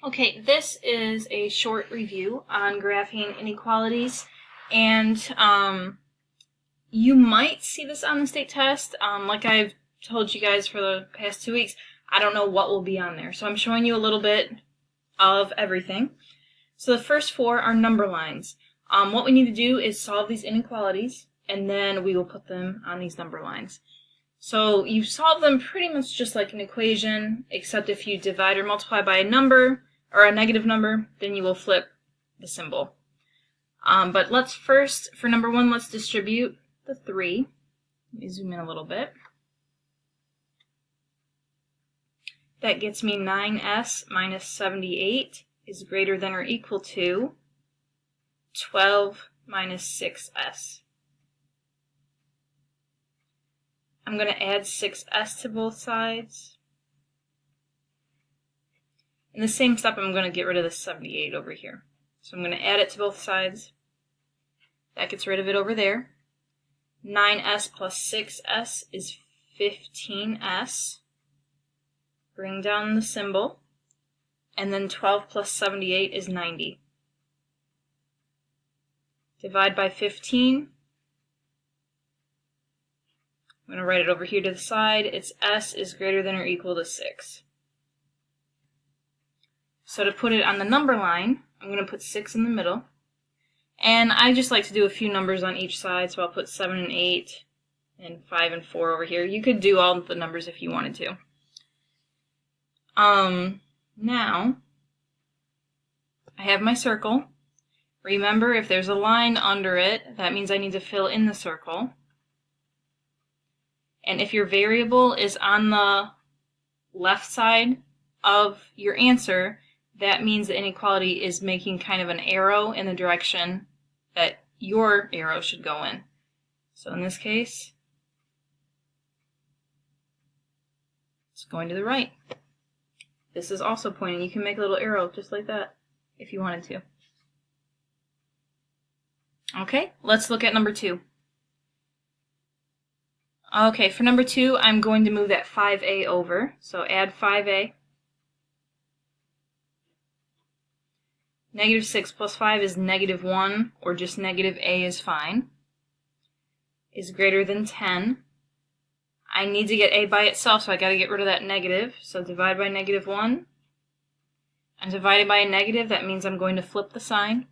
Okay, this is a short review on graphing inequalities, and you might see this on the state test. Like I've told you guys for the past 2 weeks, I don't know what will be on there, so I'm showing you a little bit of everything. So the first 4 are number lines. What we need to do is solve these inequalities, and then we will put them on these number lines. So you solve them pretty much just like an equation, except if you divide or multiply by a number, or a negative number, then you will flip the symbol. But let's first, for number 1, let's distribute the 3. Let me zoom in a little bit. That gets me 9s minus 78 is greater than or equal to 12 minus 6s. I'm going to add 6s to both sides. In the same step, I'm going to get rid of the 78 over here. So I'm going to add it to both sides. That gets rid of it over there. 9s plus 6s is 15s. Bring down the symbol. And then 12 plus 78 is 90. Divide by 15. I'm going to write it over here to the side. It's s is greater than or equal to 6. So to put it on the number line, I'm going to put 6 in the middle. And I just like to do a few numbers on each side, so I'll put 7 and 8 and 5 and 4 over here. You could do all the numbers if you wanted to. Now, I have my circle. Remember, if there's a line under it, that means I need to fill in the circle. And if your variable is on the left side of your answer, that means the inequality is making kind of an arrow in the direction that your arrow should go in. So in this case, it's going to the right. This is also pointing. You can make a little arrow just like that if you wanted to. Okay, let's look at number 2. Okay, for number 2, I'm going to move that 5a over. So add 5a. Negative 6 plus 5 is negative 1, or just negative a is fine, is greater than 10. I need to get a by itself, so I got to get rid of that negative. So divide by negative 1. And divided by a negative, that means I'm going to flip the sign.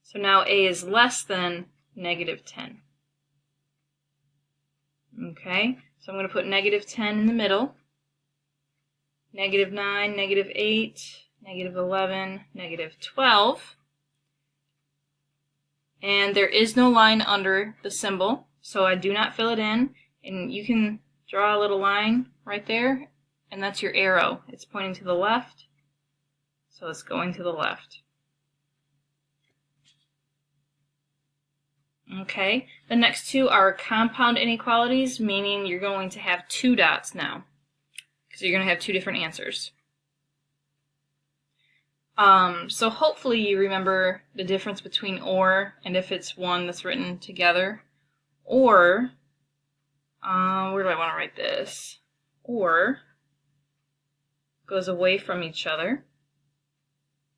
So now a is less than negative 10. Okay, so I'm going to put negative 10 in the middle. Negative 9, negative 8, negative 11, negative 12. And there is no line under the symbol, so I do not fill it in. And you can draw a little line right there, and that's your arrow. It's pointing to the left, so it's going to the left. Okay, the next 2 are compound inequalities, meaning you're going to have 2 dots now, because you're going to have 2 different answers. So hopefully you remember the difference between or and if it's one that's written together. Or, where do I want to write this? Or goes away from each other.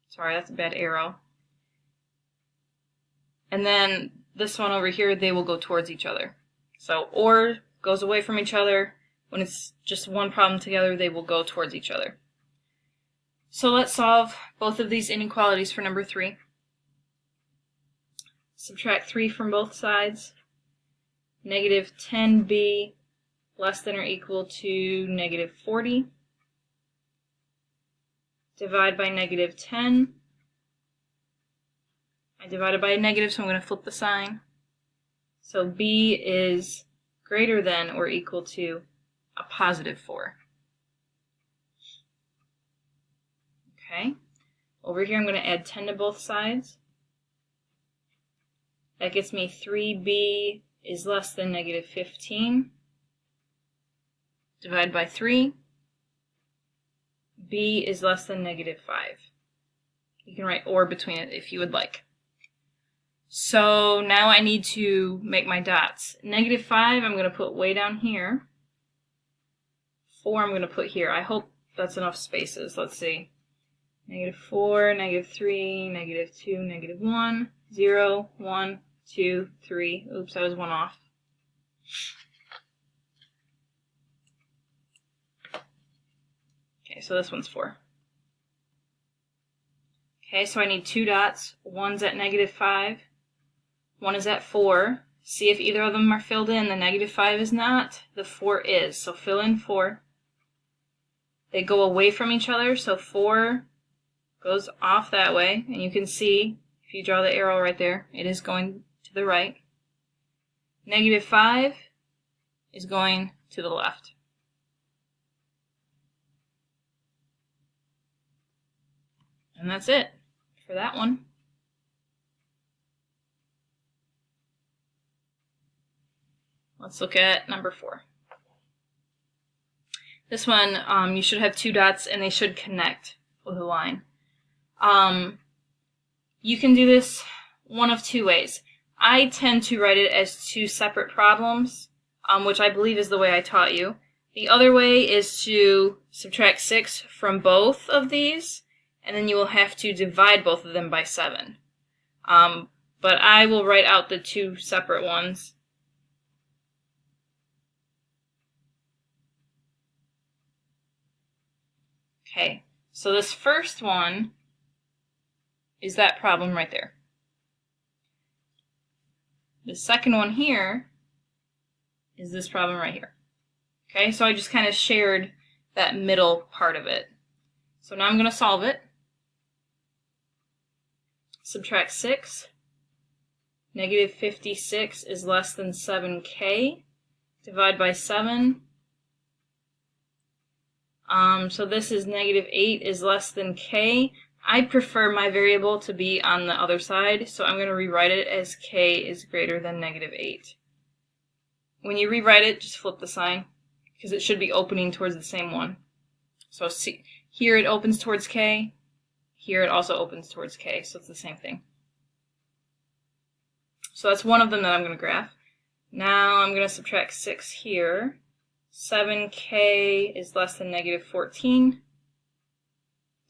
Sorry, that's a bad arrow. And then this one over here, they will go towards each other. So or goes away from each other. When it's just one problem together, they will go towards each other. So let's solve both of these inequalities for number 3. Subtract 3 from both sides. Negative 10b less than or equal to negative 40. Divide by negative 10. I divided by a negative, so I'm going to flip the sign. So b is greater than or equal to a positive 4. Okay, over here I'm going to add 10 to both sides. That gets me 3b is less than negative 15. Divide by 3. b is less than negative 5. You can write or between it if you would like. So now I need to make my dots. Negative 5 I'm going to put way down here. 4 I'm going to put here. I hope that's enough spaces. Let's see. -4, -3, -2, -1, 0, 1, 2, 3. Oops, I was one off. Okay, so this one's 4. Okay, so I need 2 dots. One's at -5. One is at 4. See if either of them are filled in. The -5 is not. The 4 is. So fill in 4. They go away from each other, so 4 goes off that way. And you can see, if you draw the arrow right there, it is going to the right. -5 is going to the left. And that's it for that one. Let's look at number 4. This one, you should have 2 dots and they should connect with a line. You can do this one of 2 ways. I tend to write it as 2 separate problems, which I believe is the way I taught you. The other way is to subtract 6 from both of these, and then you will have to divide both of them by 7. But I will write out the 2 separate ones. Okay, so this first one is that problem right there. The second one here is this problem right here. Okay, so I just kind of shared that middle part of it. So now I'm going to solve it. Subtract 6. -56 is less than 7k. Divide by 7. So this is -8 is less than k. I prefer my variable to be on the other side, so I'm going to rewrite it as k is greater than -8. When you rewrite it, just flip the sign, because it should be opening towards the same one. So see, here it opens towards k, here it also opens towards k, so it's the same thing. So that's one of them that I'm going to graph. Now I'm going to subtract 6 here. 7k is less than -14.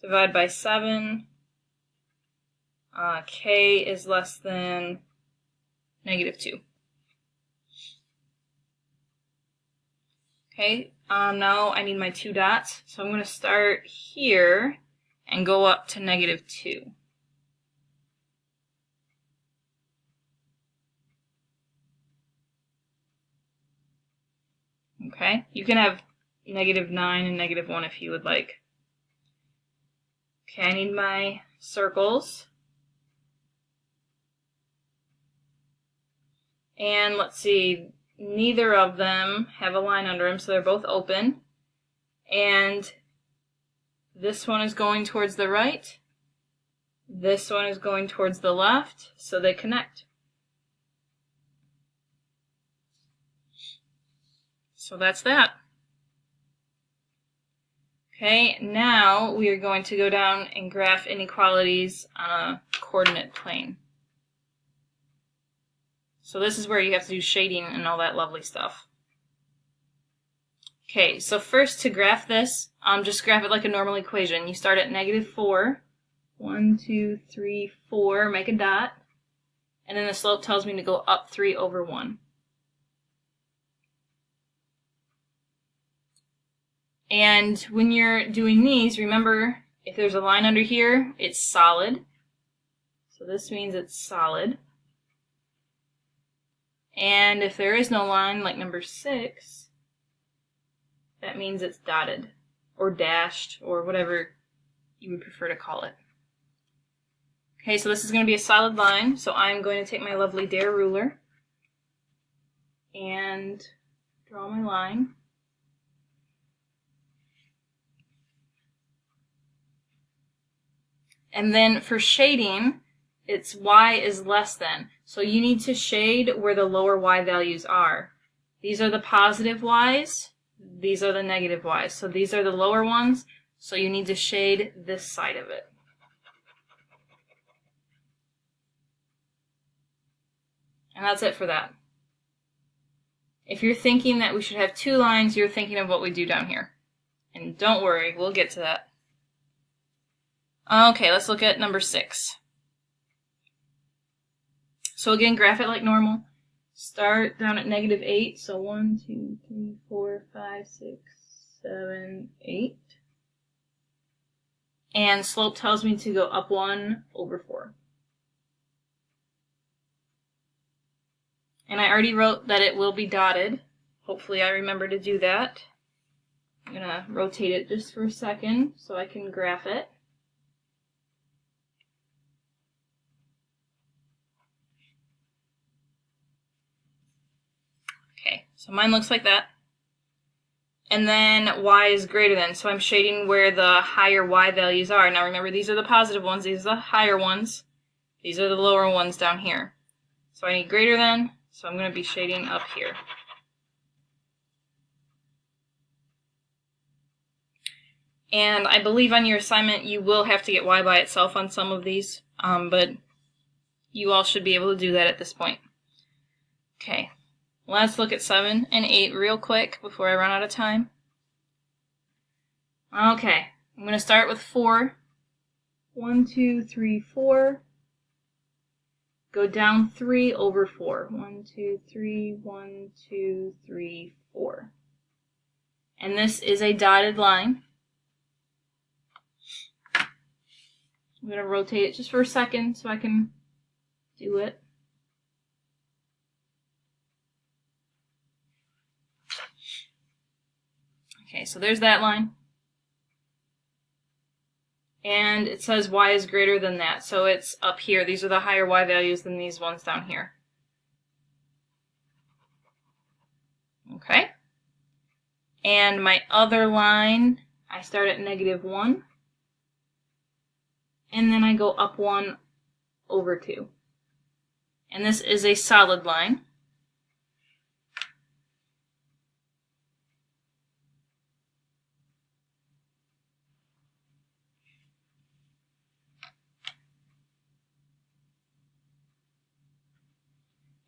Divide by 7. K is less than -2. Okay, now I need my 2 dots. So I'm going to start here and go up to -2. Okay, you can have -9 and -1 if you would like. Okay, I need my circles. And let's see, neither of them have a line under them, so they're both open. And this one is going towards the right. This one is going towards the left, so they connect. So that's that. Okay, now we are going to go down and graph inequalities on a coordinate plane. So this is where you have to do shading and all that lovely stuff. Okay, so first to graph this, just graph it like a normal equation. You start at -4. 1, 2, 3, 4, make a dot. And then the slope tells me to go up 3/1. And when you're doing these, remember, if there's a line under here, it's solid. So this means it's solid. And if there is no line, like number 6, that means it's dotted, or dashed, or whatever you would prefer to call it. Okay, so this is going to be a solid line, so I'm going to take my lovely Dare ruler and draw my line. And then for shading, it's y is less than. So you need to shade where the lower y values are. These are the positive y's. These are the negative y's. So these are the lower ones. So you need to shade this side of it. And that's it for that. If you're thinking that we should have 2 lines, you're thinking of what we do down here. And don't worry, we'll get to that. Okay, let's look at number 6. So again, graph it like normal. Start down at -8, so 1, 2, 3, 4, 5, 6, 7, 8. And slope tells me to go up 1 over 4. And I already wrote that it will be dotted. Hopefully I remember to do that. I'm going to rotate it just for a second so I can graph it. Okay, so mine looks like that. And then y is greater than, so I'm shading where the higher y values are. Now remember, these are the positive ones, these are the higher ones, these are the lower ones down here. So I need greater than, so I'm going to be shading up here. And I believe on your assignment you will have to get y by itself on some of these, but you all should be able to do that at this point. Okay, let's look at 7 and 8 real quick before I run out of time. Okay, I'm going to start with 4. 1, 2, 3, 4. Go down 3 over 4. 1, 2, 3, 1, 2, 3, 4. And this is a dotted line. I'm going to rotate it just for a second so I can do it. Okay, so there's that line. And it says y is greater than that, so it's up here. These are the higher y values than these ones down here. Okay. And my other line, I start at -1. And then I go up 1 over 2. And this is a solid line.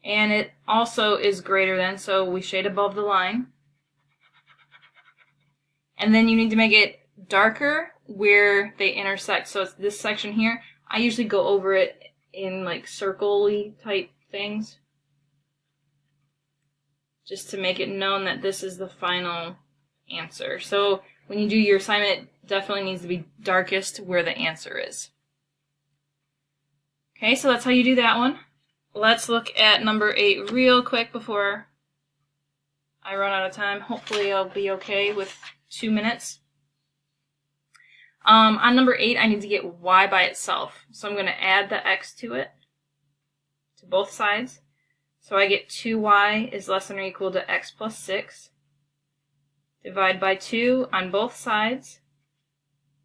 And it also is greater than, so we shade above the line. And then you need to make it darker where they intersect. So it's this section here. I usually go over it in like circle-y type things, just to make it known that this is the final answer. So when you do your assignment, it definitely needs to be darkest where the answer is. Okay, so that's how you do that one. Let's look at number 8 real quick before I run out of time. Hopefully I'll be okay with 2 minutes. On number 8, I need to get y by itself. So I'm going to add the x to it, to both sides. So I get 2y is less than or equal to x plus 6. Divide by 2 on both sides.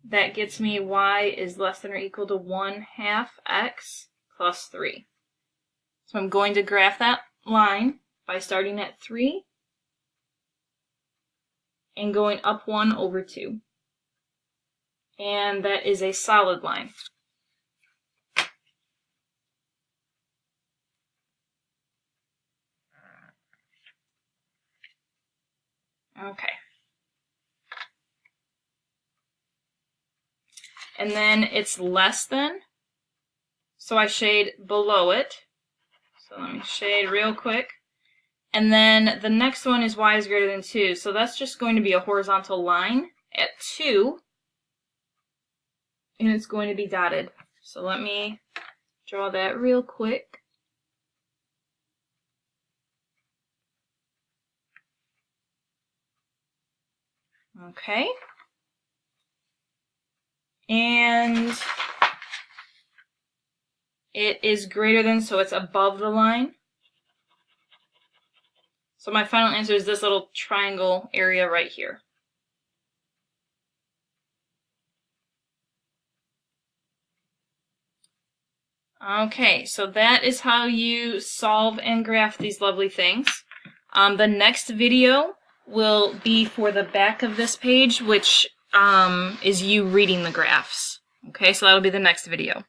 That gets me y is less than or equal to 1/2 x plus 3. So I'm going to graph that line by starting at 3 and going up 1 over 2. And that is a solid line. Okay. And then it's less than, so I shade below it. So let me shade real quick. And then the next one is y is greater than 2. So that's just going to be a horizontal line at 2. And it's going to be dotted. So let me draw that real quick. Okay. And it is greater than, so it's above the line. So my final answer is this little triangle area right here. Okay, so that is how you solve and graph these lovely things. The next video will be for the back of this page, which is you reading the graphs. Okay, so that'll be the next video.